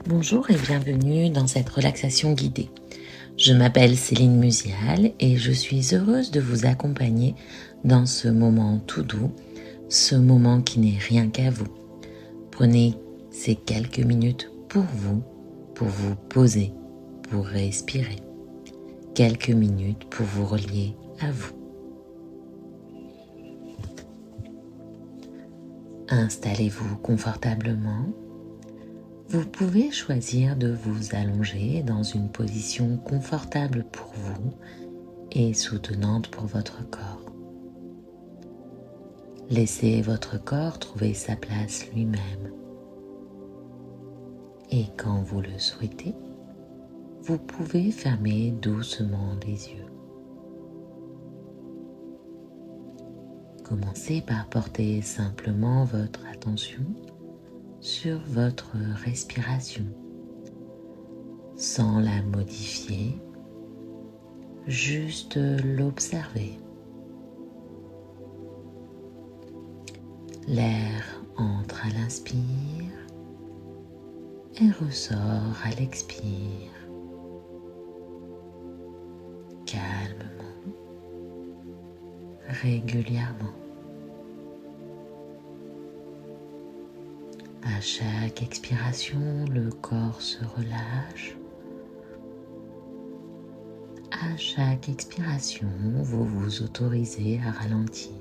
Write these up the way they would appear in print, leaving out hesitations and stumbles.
Bonjour et bienvenue dans cette relaxation guidée. Je m'appelle Céline Musial et je suis heureuse de vous accompagner dans ce moment tout doux, ce moment qui n'est rien qu'à vous. Prenez ces quelques minutes pour vous poser, pour respirer. Quelques minutes pour vous relier à vous. Installez-vous confortablement. Vous pouvez choisir de vous allonger dans une position confortable pour vous et soutenante pour votre corps. Laissez votre corps trouver sa place lui-même. Et quand vous le souhaitez, vous pouvez fermer doucement les yeux. Commencez par porter simplement votre attention sur votre respiration, sans la modifier, juste l'observer. L'air entre à l'inspire et ressort à l'expire, calmement, régulièrement. À chaque expiration, le corps se relâche. À chaque expiration, vous vous autorisez à ralentir.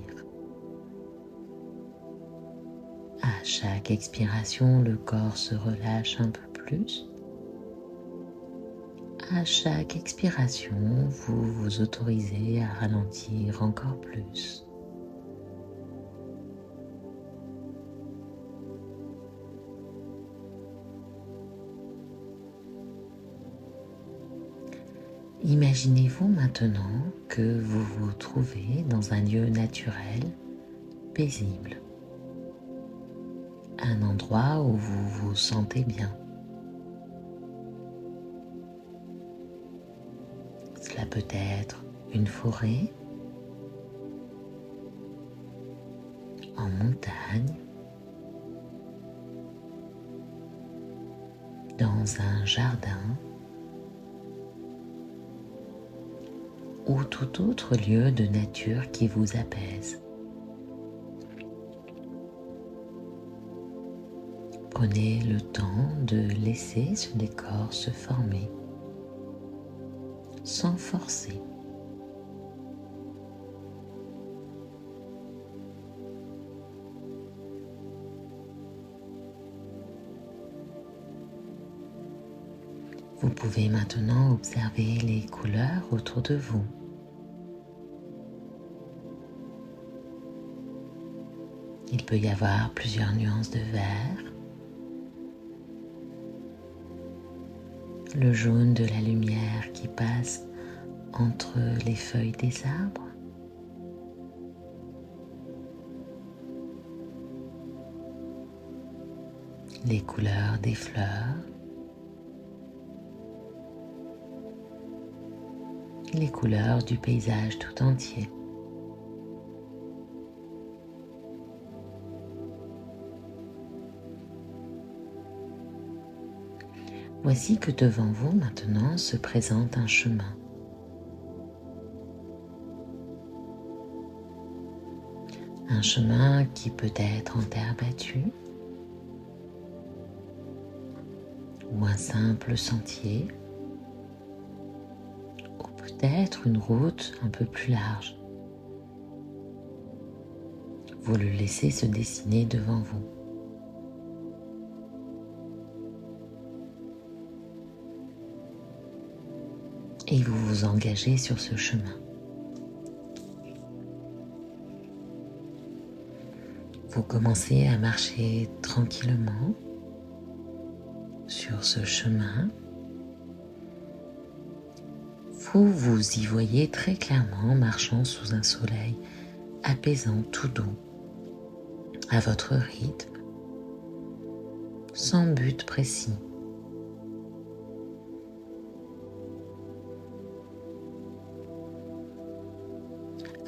À chaque expiration, le corps se relâche un peu plus. À chaque expiration, vous vous autorisez à ralentir encore plus. Imaginez-vous maintenant que vous vous trouvez dans un lieu naturel, paisible. Un endroit où vous vous sentez bien. Cela peut être une forêt, en montagne, dans un jardin ou tout autre lieu de nature qui vous apaise. Prenez le temps de laisser ce décor se former sans forcer. Vous pouvez maintenant observer les couleurs autour de vous. Il peut y avoir plusieurs nuances de vert, le jaune de la lumière qui passe entre les feuilles des arbres, les couleurs des fleurs, les couleurs du paysage tout entier. Voici que devant vous maintenant se présente un chemin. Un chemin qui peut être en terre battue ou un simple sentier ou peut-être une route un peu plus large. Vous le laissez se dessiner devant vous. Et vous vous engagez sur ce chemin. Vous commencez à marcher tranquillement sur ce chemin. Vous vous y voyez très clairement marchant sous un soleil apaisant tout doux, à votre rythme, sans but précis.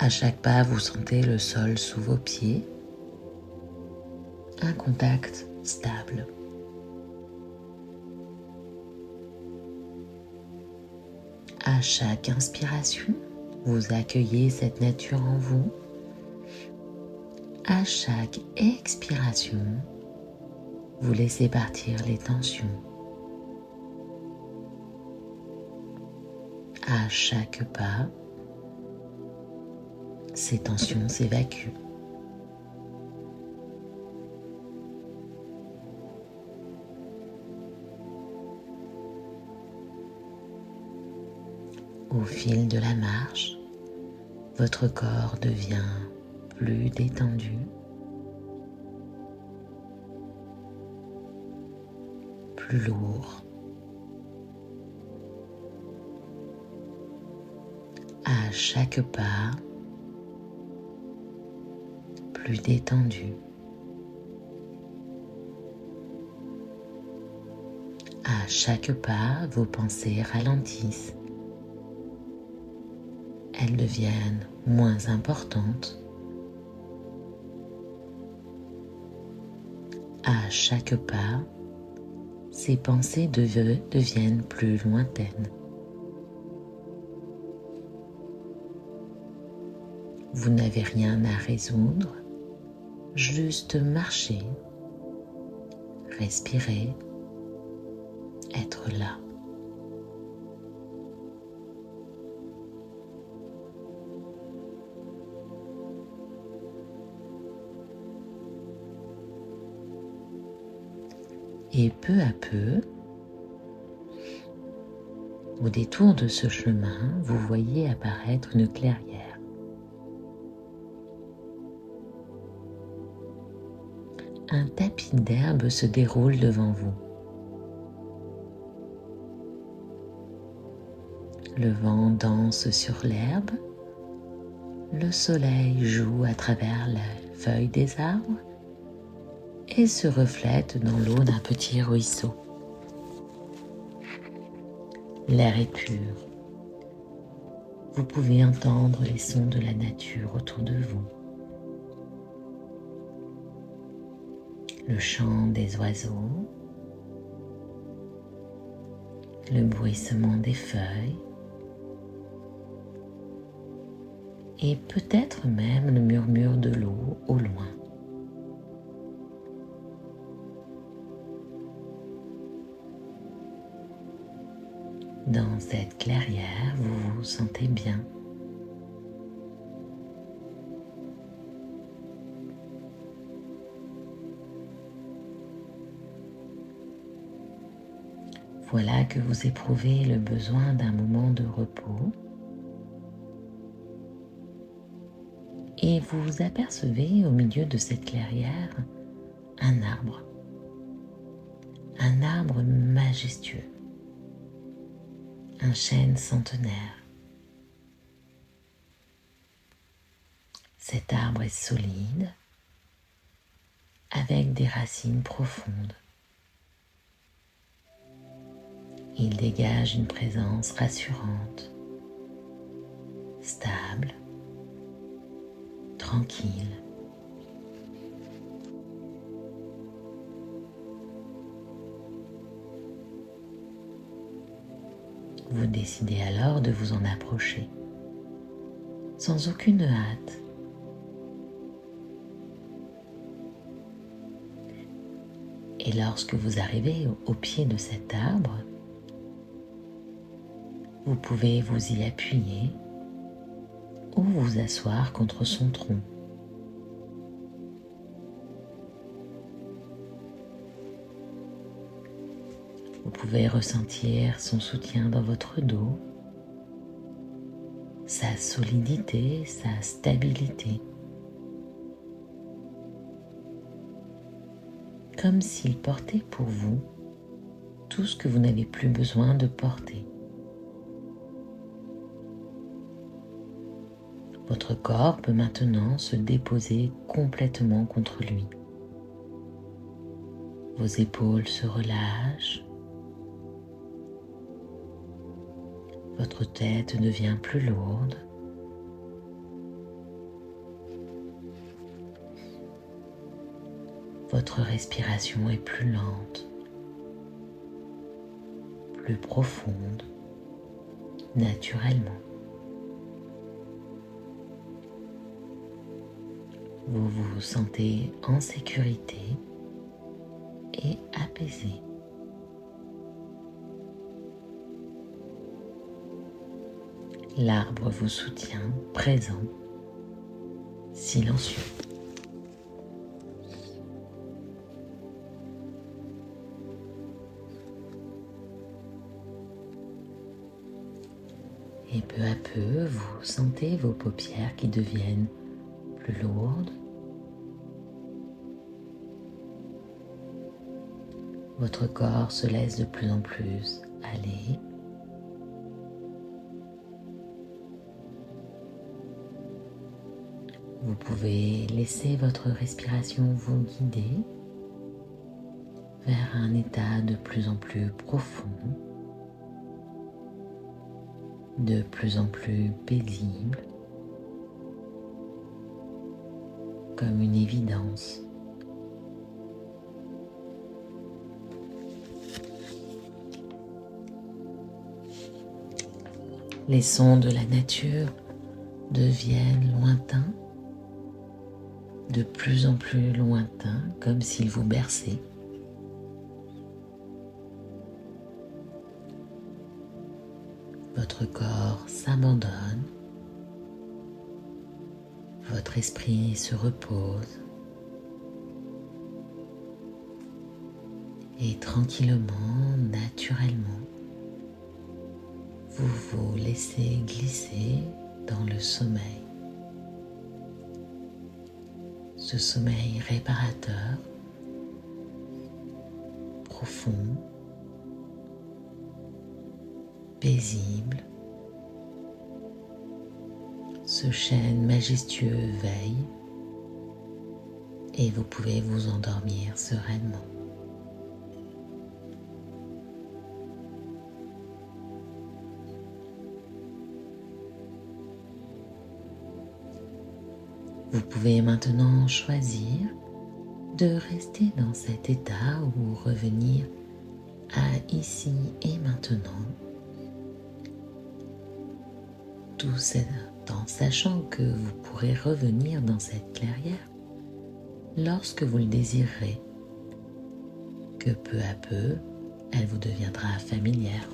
À chaque pas, vous sentez le sol sous vos pieds, un contact stable. À chaque inspiration, vous accueillez cette nature en vous. À chaque expiration, vous laissez partir les tensions. À chaque pas, ces tensions s'évacuent. Au fil de la marche, votre corps devient plus détendu, plus lourd. À chaque pas, plus détendu. À chaque pas, vos pensées ralentissent. Elles deviennent moins importantes. À chaque pas, ces pensées deviennent plus lointaines. Vous n'avez rien à résoudre, juste marcher, respirer, être là. Et peu à peu, au détour de ce chemin, vous voyez apparaître une clairière. Un tapis d'herbe se déroule devant vous. Le vent danse sur l'herbe, le soleil joue à travers les feuilles des arbres et se reflète dans l'eau d'un petit ruisseau. L'air est pur. Vous pouvez entendre les sons de la nature autour de vous. Le chant des oiseaux, le bruissement des feuilles et peut-être même le murmure de l'eau au loin. Dans cette clairière, vous vous sentez bien. Voilà que vous éprouvez le besoin d'un moment de repos et vous vous apercevez au milieu de cette clairière un arbre majestueux, un chêne centenaire. Cet arbre est solide, avec des racines profondes. Il dégage une présence rassurante, stable, tranquille. Vous décidez alors de vous en approcher, sans aucune hâte. Et lorsque vous arrivez au pied de cet arbre, vous pouvez vous y appuyer ou vous asseoir contre son tronc. Vous pouvez ressentir son soutien dans votre dos, sa solidité, sa stabilité. Comme s'il portait pour vous tout ce que vous n'avez plus besoin de porter. Votre corps peut maintenant se déposer complètement contre lui. Vos épaules se relâchent. Votre tête devient plus lourde. Votre respiration est plus lente, plus profonde, naturellement. Vous vous sentez en sécurité et apaisé. L'arbre vous soutient, présent, silencieux. Et peu à peu, vous sentez vos paupières qui deviennent plus lourdes. Votre corps se laisse de plus en plus aller. Vous pouvez laisser votre respiration vous guider vers un état de plus en plus profond, de plus en plus paisible, comme une évidence. Les sons de la nature deviennent lointains, de plus en plus lointains, comme s'ils vous berçaient. Votre corps s'abandonne, votre esprit se repose et tranquillement, naturellement, vous vous laissez glisser dans le sommeil. Ce sommeil réparateur, profond, paisible, ce chêne majestueux veille et vous pouvez vous endormir sereinement. Vous pouvez maintenant choisir de rester dans cet état ou revenir à ici et maintenant, tout en sachant que vous pourrez revenir dans cette clairière lorsque vous le désirerez, que peu à peu, elle vous deviendra familière.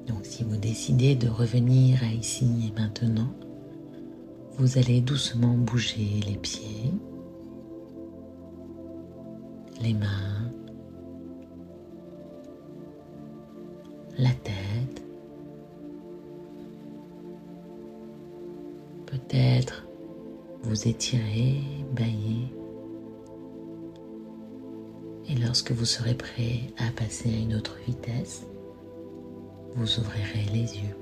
Donc si vous décidez de revenir à ici et maintenant, vous allez doucement bouger les pieds, les mains, la tête, peut-être vous étirer, bâiller. Et lorsque vous serez prêt à passer à une autre vitesse, vous ouvrirez les yeux.